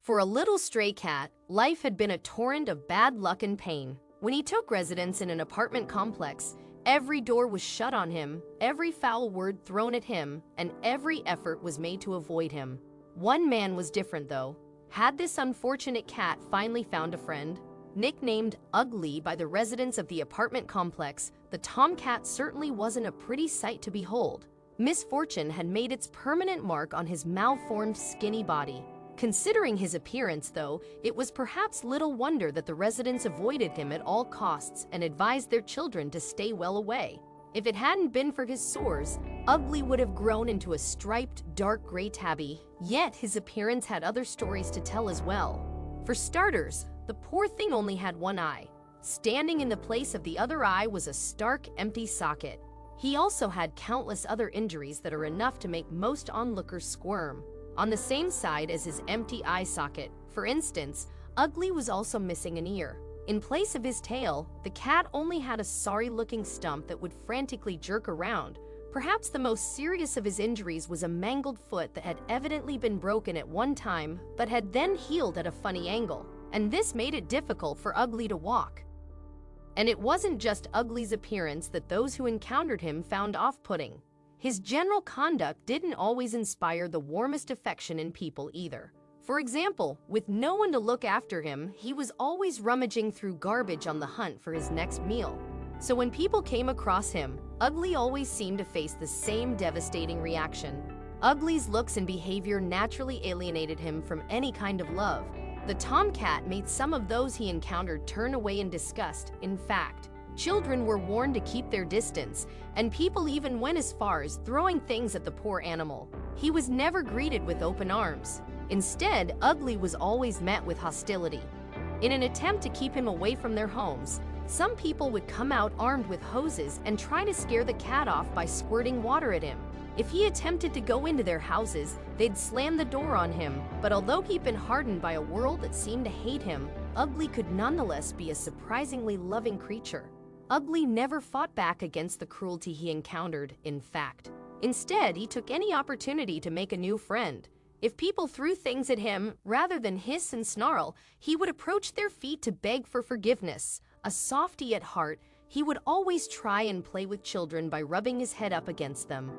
For a little stray cat, life had been a torrent of bad luck and pain. When he took residence in an apartment complex, every door was shut on him, every foul word thrown at him, and every effort was made to avoid him. One man was different, though. Had this unfortunate cat finally found a friend? Nicknamed Ugly by the residents of the apartment complex, the tomcat certainly wasn't a pretty sight to behold. Misfortune had made its permanent mark on his malformed, skinny body. Considering his appearance, though, it was perhaps little wonder that the residents avoided him at all costs and advised their children to stay well away. If it hadn't been for his sores, Ugly would have grown into a striped, dark gray tabby, yet his appearance had other stories to tell as well. For starters, the poor thing only had one eye. Standing in the place of the other eye was a stark, empty socket. He also had countless other injuries that are enough to make most onlookers squirm. On the same side as his empty eye socket, for instance, Ugly was also missing an ear. In place of his tail, the cat only had a sorry-looking stump that would frantically jerk around. Perhaps the most serious of his injuries was a mangled foot that had evidently been broken at one time, but had then healed at a funny angle, and this made it difficult for Ugly to walk. And it wasn't just Ugly's appearance that those who encountered him found off-putting. His general conduct didn't always inspire the warmest affection in people either. For example, with no one to look after him, he was always rummaging through garbage on the hunt for his next meal. So when people came across him, Ugly always seemed to face the same devastating reaction. Ugly's looks and behavior naturally alienated him from any kind of love. The tomcat made some of those he encountered turn away in disgust. In fact, children were warned to keep their distance, and people even went as far as throwing things at the poor animal. He was never greeted with open arms. Instead, Ugly was always met with hostility. In an attempt to keep him away from their homes, some people would come out armed with hoses and try to scare the cat off by squirting water at him. If he attempted to go into their houses, they'd slam the door on him. But although he'd been hardened by a world that seemed to hate him, Ugly could nonetheless be a surprisingly loving creature. Ugly never fought back against the cruelty he encountered, in fact. Instead, he took any opportunity to make a new friend. If people threw things at him, rather than hiss and snarl, he would approach their feet to beg for forgiveness. A softy at heart, he would always try and play with children by rubbing his head up against them.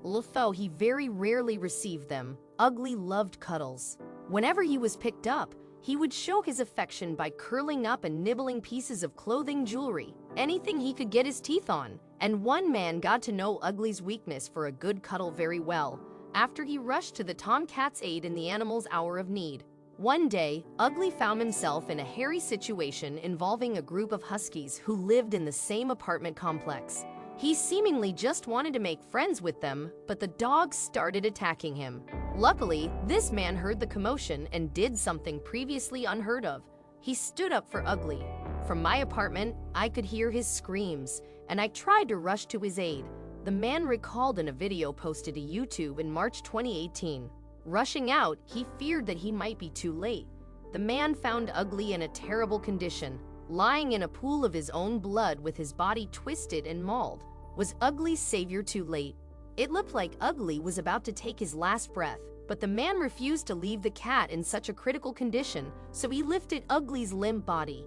Although he very rarely received them, Ugly loved cuddles. Whenever he was picked up, he would show his affection by curling up and nibbling pieces of clothing, jewelry, anything he could get his teeth on. And one man got to know Ugly's weakness for a good cuddle very well, after he rushed to the tomcat's aid in the animal's hour of need. One day, Ugly found himself in a hairy situation involving a group of huskies who lived in the same apartment complex. He seemingly just wanted to make friends with them, but the dogs started attacking him. Luckily, this man heard the commotion and did something previously unheard of. He stood up for Ugly. From my apartment, I could hear his screams, and I tried to rush to his aid, the man recalled in a video posted to YouTube in March 2018. Rushing out, he feared that he might be too late. The man found Ugly in a terrible condition, lying in a pool of his own blood with his body twisted and mauled. Was Ugly's savior too late? It looked like Ugly was about to take his last breath, but the man refused to leave the cat in such a critical condition, so he lifted Ugly's limp body.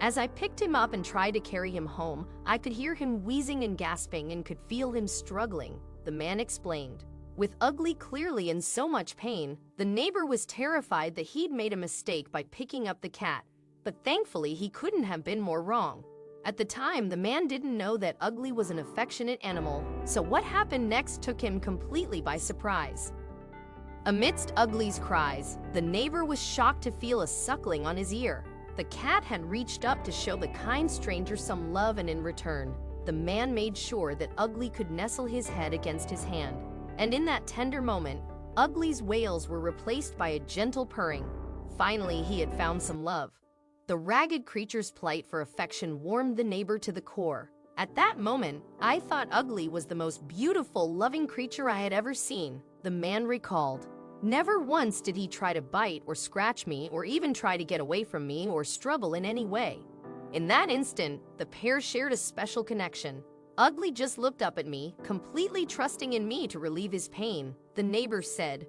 As I picked him up and tried to carry him home, I could hear him wheezing and gasping and could feel him struggling, the man explained. With Ugly clearly in so much pain, the neighbor was terrified that he'd made a mistake by picking up the cat, but thankfully he couldn't have been more wrong. At the time, the man didn't know that Ugly was an affectionate animal, so what happened next took him completely by surprise. Amidst Ugly's cries, the neighbor was shocked to feel a suckling on his ear. The cat had reached up to show the kind stranger some love, and in return, the man made sure that Ugly could nestle his head against his hand. And in that tender moment, Ugly's wails were replaced by a gentle purring. Finally, he had found some love. The ragged creature's plight for affection warmed the neighbor to the core. At that moment, I thought Ugly was the most beautiful, loving creature I had ever seen, the man recalled. Never once did he try to bite or scratch me or even try to get away from me or struggle in any way. In that instant, the pair shared a special connection. Ugly just looked up at me, completely trusting in me to relieve his pain. The neighbor said,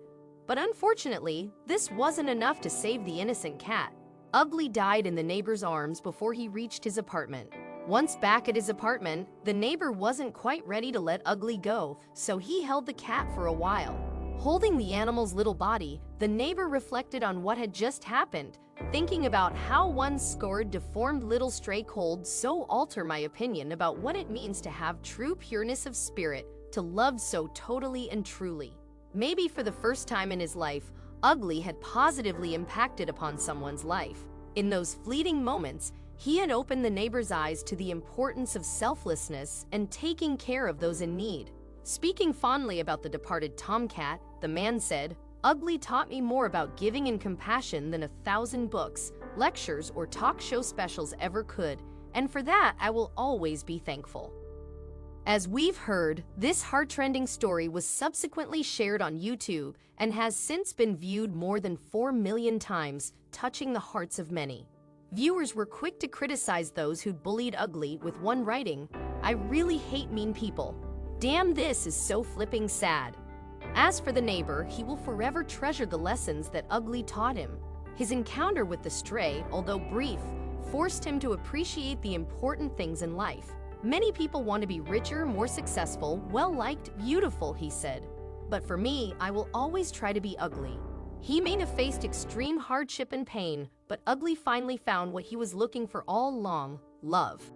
But unfortunately, this wasn't enough to save the innocent cat. Ugly died in the neighbor's arms before he reached his apartment. Once back at his apartment, the neighbor wasn't quite ready to let Ugly go, so he held the cat for a while. Holding the animal's little body, the neighbor reflected on what had just happened, thinking about how one scored deformed little stray could so alter my opinion about what it means to have true pureness of spirit, to love so totally and truly. Maybe for the first time in his life, Ugly had positively impacted upon someone's life. In those fleeting moments, he had opened the neighbor's eyes to the importance of selflessness and taking care of those in need. Speaking fondly about the departed tomcat, the man said, "Ugly taught me more about giving and compassion than 1,000 books, lectures, or talk show specials ever could, and for that I will always be thankful." As we've heard, this heart-rending story was subsequently shared on YouTube and has since been viewed more than 4 million times, touching the hearts of many. Viewers were quick to criticize those who'd bullied Ugly, with one writing, "I really hate mean people. Damn, this is so flipping sad." As for the neighbor, he will forever treasure the lessons that Ugly taught him. His encounter with the stray, although brief, forced him to appreciate the important things in life. "Many people want to be richer, more successful, well-liked, beautiful," he said. "But for me, I will always try to be Ugly." He may have faced extreme hardship and pain, but Ugly finally found what he was looking for all along: love.